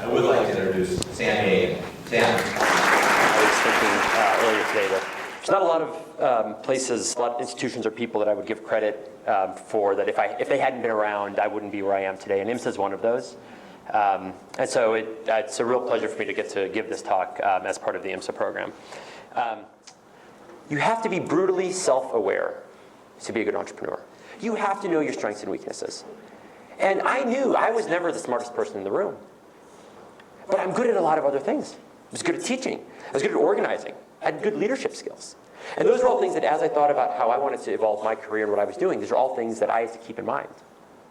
I would like to introduce Sam Hagan. Sam. I was thinking earlier today that there's not a lot of places, a lot of institutions or people that I would give credit for that if they hadn't been around, I wouldn't be where I am today. And IMSA is one of those. And so it's a real pleasure for me to get to give this talk as part of the IMSA program. You have to be brutally self-aware to be a good entrepreneur. You have to know your strengths and weaknesses. And I knew I was never the smartest person in the room. But I'm good at a lot of other things. I was good at teaching. I was good at organizing. I had good leadership skills. And those are all things that as I thought about how I wanted to evolve my career and what I was doing, these are all things that I had to keep in mind.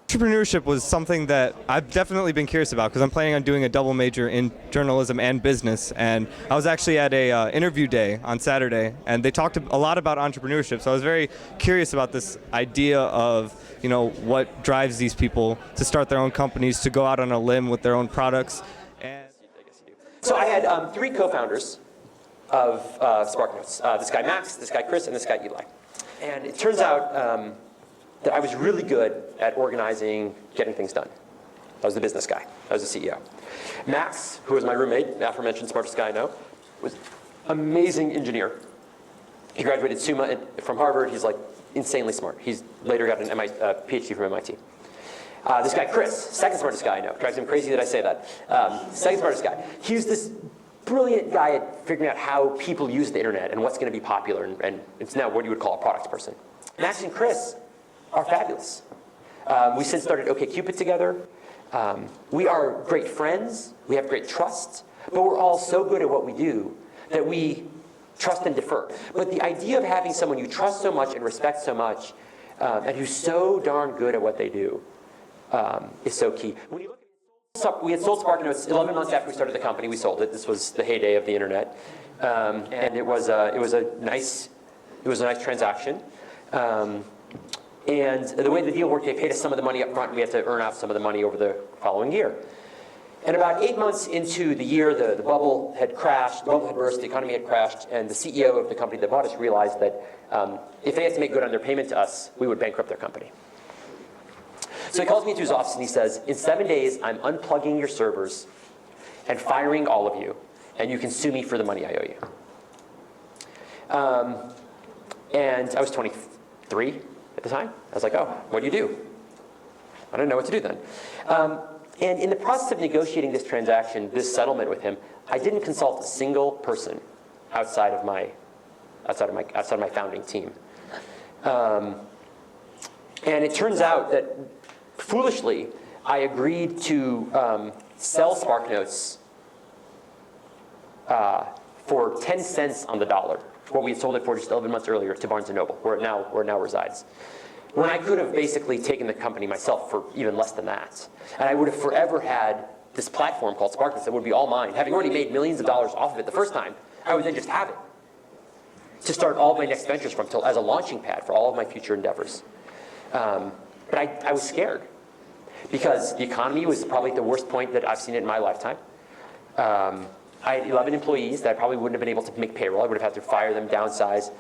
Entrepreneurship was something that I've definitely been curious about because I'm planning on doing a double major in journalism and business. And I was actually at a interview day on Saturday, and they talked a lot about entrepreneurship. So I was very curious about this idea of, you know, what drives these people to start their own companies, to go out on a limb with their own products. And so I had 3 co-founders of SparkNotes. This guy Max, this guy Chris, and this guy Eli. And it turns out that I was really good at organizing, getting things done. I was the business guy. I was the CEO. Max, who was my roommate, aforementioned smartest guy I know, was an amazing engineer. He graduated summa from Harvard. He's like insanely smart. He's later got an PhD from MIT. This guy Chris, second smartest guy I know. Drives him crazy that I say that. Second smartest guy. He was this brilliant guy at figuring out how people use the internet and what's going to be popular, and it's now what you would call a product person. Max and Chris are fabulous. We since started OkCupid together. We are great friends. We have great trust. But we're all so good at what we do that we trust and defer. But the idea of having someone you trust so much and respect so much and who's so darn good at what they do is so key. When you look at, we had sold SparkNotes 11 months after we started the company. We sold it. This was the heyday of the internet, and it was a nice transaction. And the way the deal worked, they paid us some of the money up front, and we had to earn out some of the money over the following year. And about 8 months into the year, the bubble had crashed, the bubble had burst, the economy had crashed, and the CEO of the company that bought us realized that if they had to make good on their payment to us, we would bankrupt their company. So he calls me into his office and he says, in 7 days, I'm unplugging your servers and firing all of you, and you can sue me for the money I owe you. And I was 23 at the time. I was like, oh, what do you do? I didn't know what to do then. And in the process of negotiating this transaction, this settlement with him, I didn't consult a single person outside of my founding team. And it turns out that, foolishly, I agreed to sell SparkNotes for 10 cents on the dollar, what we had sold it for just 11 months earlier, to Barnes & Noble, where it now resides. When I could have basically taken the company myself for even less than that. And I would have forever had this platform called SparkNotes that would be all mine. Having already made millions of dollars off of it the first time, I would then just have it to start all of my next ventures from, as a launching pad for all of my future endeavors. But I was scared because the economy was probably at the worst point that I've seen it in my lifetime. I had 11 employees that I probably wouldn't have been able to make payroll. I would have had to fire them, downsize.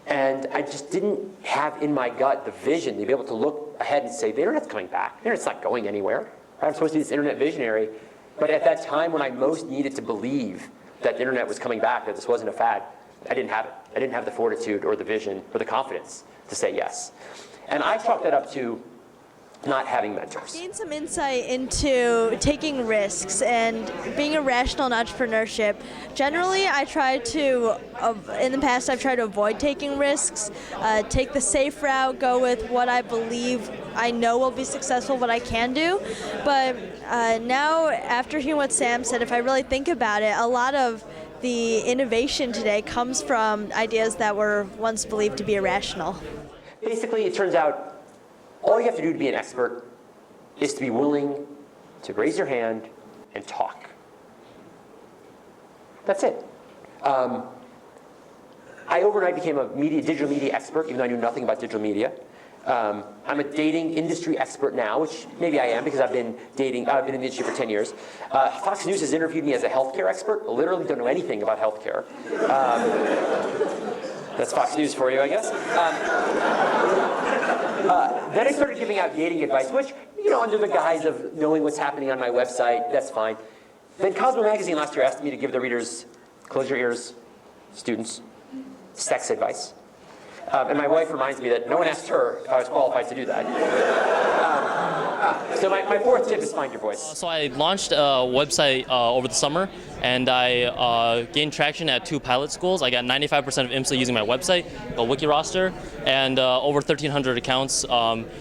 And I just didn't have in my gut the vision to be able to look ahead and say, the internet's coming back. The internet's not going anywhere. I'm supposed to be this internet visionary. But at that time when I most needed to believe that the internet was coming back, that this wasn't a fad, I didn't have it. I didn't have the fortitude or the vision or the confidence to say yes. And I chalked that up to not having mentors. Gain some insight into taking risks and being irrational in entrepreneurship. Generally, I try to, in the past, I've tried to avoid taking risks, take the safe route, go with what I believe I know will be successful, what I can do. But now, after hearing what Sam said, if I really think about it, a lot of the innovation today comes from ideas that were once believed to be irrational. Basically, it turns out all you have to do to be an expert is to be willing to raise your hand and talk. That's it. I overnight became a digital media expert, even though I knew nothing about digital media. I'm a dating industry expert now, which maybe I am because I've been in the industry for 10 years. Fox News has interviewed me as a healthcare expert. I literally don't know anything about healthcare. That's Fox News for you, I guess. Then I started giving out dating advice, which, under the guise of knowing what's happening on my website, that's fine. Then Cosmo Magazine last year asked me to give the readers, close your ears, students, sex advice. And my wife reminds me that no one asked her if I was qualified to do that. So my fourth tip is find your voice. So I launched a website over the summer, and I gained traction at 2 pilot schools. I got 95% of IMSA using my website, a wiki roster, and over 1,300 accounts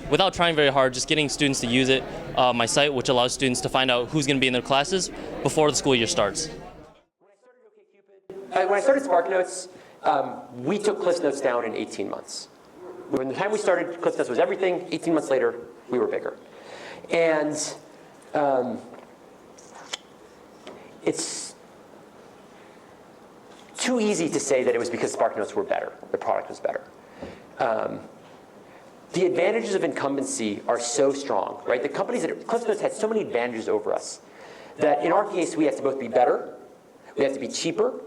without trying very hard, just getting students to use it, my site, which allows students to find out who's going to be in their classes before the school year starts. When I started SparkNotes, we took CliffsNotes down in 18 months. When the time we started, CliffsNotes was everything. 18 months later, we were bigger. And it's too easy to say that it was because SparkNotes were better, the product was better. The advantages of incumbency are so strong, right? The companies that CliffsNotes had so many advantages over us that in our case, we had to both be better, we had to be cheaper,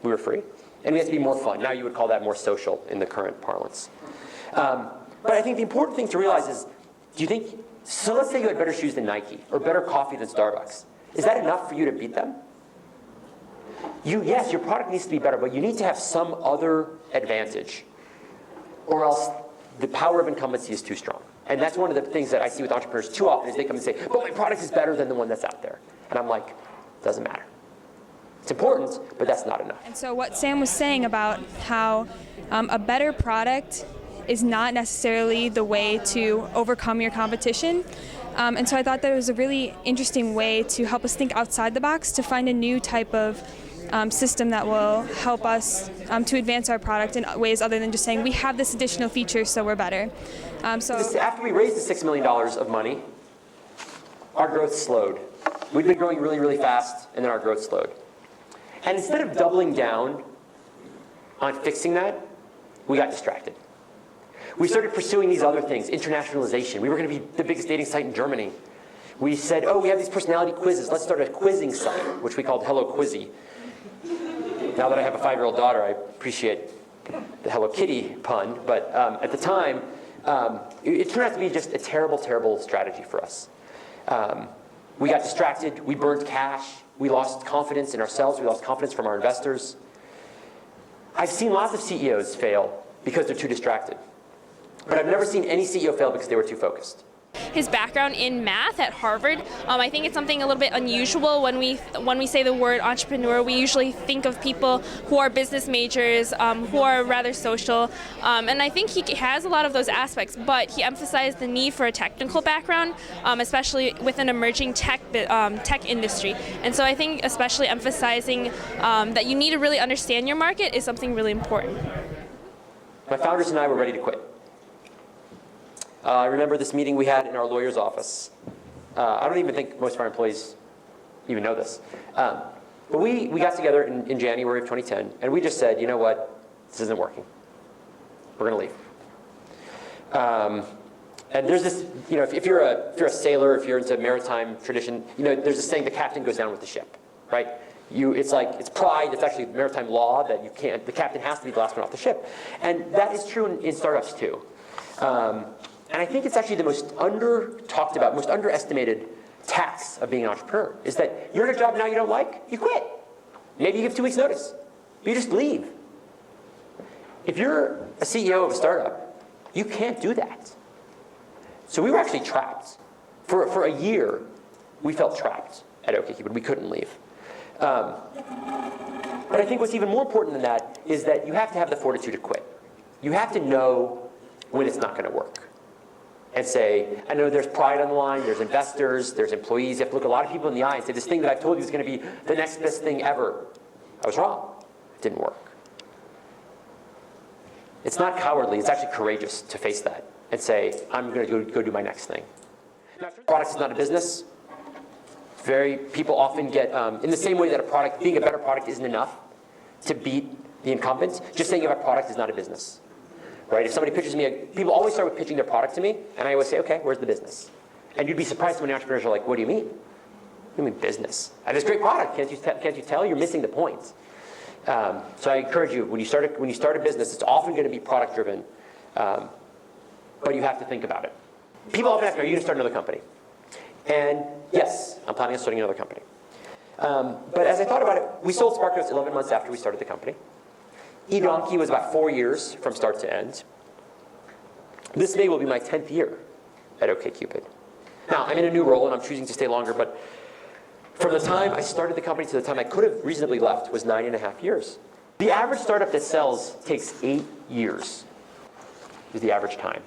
we were free, and we had to be more fun. Now you would call that more social in the current parlance. But I think the important thing to realize is, do you think, so let's say you had better shoes than Nike, or better coffee than Starbucks. Is that enough for you to beat them? Yes, your product needs to be better, but you need to have some other advantage, or else the power of incumbency is too strong. And that's one of the things that I see with entrepreneurs too often is they come and say, but my product is better than the one that's out there. And I'm like, doesn't matter. It's important, but that's not enough. And so what Sam was saying about how a better product is not necessarily the way to overcome your competition. And so I thought that it was a really interesting way to help us think outside the box to find a new type of system that will help us to advance our product in ways other than just saying we have this additional feature so we're better. After we raised the $6 million of money, our growth slowed. We'd been growing really, really fast, and then our growth slowed. And instead of doubling down on fixing that, we got distracted. We started pursuing these other things, internationalization. We were going to be the biggest dating site in Germany. We said, oh, we have these personality quizzes. Let's start a quizzing site, which we called Hello Quizzy. Now that I have a 5-year-old daughter, I appreciate the Hello Kitty pun. But at the time, it turned out to be just a terrible, terrible strategy for us. We got distracted. We burned cash. We lost confidence in ourselves. We lost confidence from our investors. I've seen lots of CEOs fail because they're too distracted. But I've never seen any CEO fail because they were too focused. His background in math at Harvard, I think it's something a little bit unusual. When we say the word entrepreneur, we usually think of people who are business majors, who are rather social, and I think he has a lot of those aspects, but he emphasized the need for a technical background, especially with an emerging tech industry. And so I think especially emphasizing that you need to really understand your market is something really important. My founders and I were ready to quit. I remember this meeting we had in our lawyer's office. I don't even think most of our employees even know this. But we got together in January of 2010, and we just said, you know what, this isn't working. We're going to leave. And there's this, you know, if you're a sailor, if you're into maritime tradition, you know, there's this saying, the captain goes down with the ship, right? It's pride, it's actually maritime law that the captain has to be the last one off the ship. And that is true in startups too. And I think it's actually the most under-talked about, most underestimated tax of being an entrepreneur, is that you're in a job now you don't like, you quit. Maybe you give 2 weeks notice. You just leave. If you're a CEO of a startup, you can't do that. So we were actually trapped. For a year, we felt trapped at OkCupid. We couldn't leave. But I think what's even more important than that is that you have to have the fortitude to quit. You have to know when it's not going to work. And say, I know there's pride on the line, there's investors, there's employees. You have to look a lot of people in the eye and say, this thing that I've told you is going to be the next best thing ever. I was wrong. It didn't work. It's not cowardly, it's actually courageous to face that and say, I'm going to go do my next thing. Now, product is not a business. People often get, in the same way that being a better product isn't enough to beat the incumbents, just saying you have a product is not a business. Right? If somebody pitches me, people always start with pitching their product to me, and I always say, okay, where's the business? And you'd be surprised when the entrepreneurs are like, what do you mean? What do you mean business? I have this great product. Can't you tell? You're missing the point. So I encourage you, when you start a business, it's often going to be product driven, but you have to think about it. People often ask me, are you going to start another company? And yes, I'm planning on starting another company. But as I thought about it, we sold SparkNotes 11 months after we started the company. eDonkey was about 4 years from start to end. This May will be my 10th year at OkCupid. Now, I'm in a new role and I'm choosing to stay longer, but from the time I started the company to the time I could have reasonably left was 9.5 years. The average startup that sells takes 8 years, is the average time.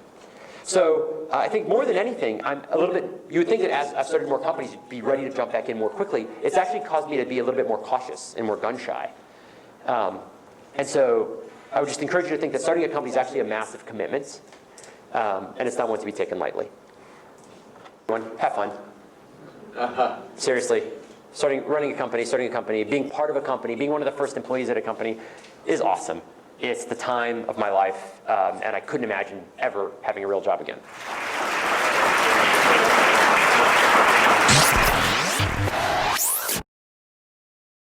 So I think more than anything, I'm a little bit, you would think that as I've started more companies, you'd be ready to jump back in more quickly. It's actually caused me to be a little bit more cautious and more gun shy. And so I would just encourage you to think that starting a company is actually a massive commitment, and it's not one to be taken lightly. Everyone, have fun. Seriously, running a company, being part of a company, being one of the first employees at a company is awesome. It's the time of my life, and I couldn't imagine ever having a real job again.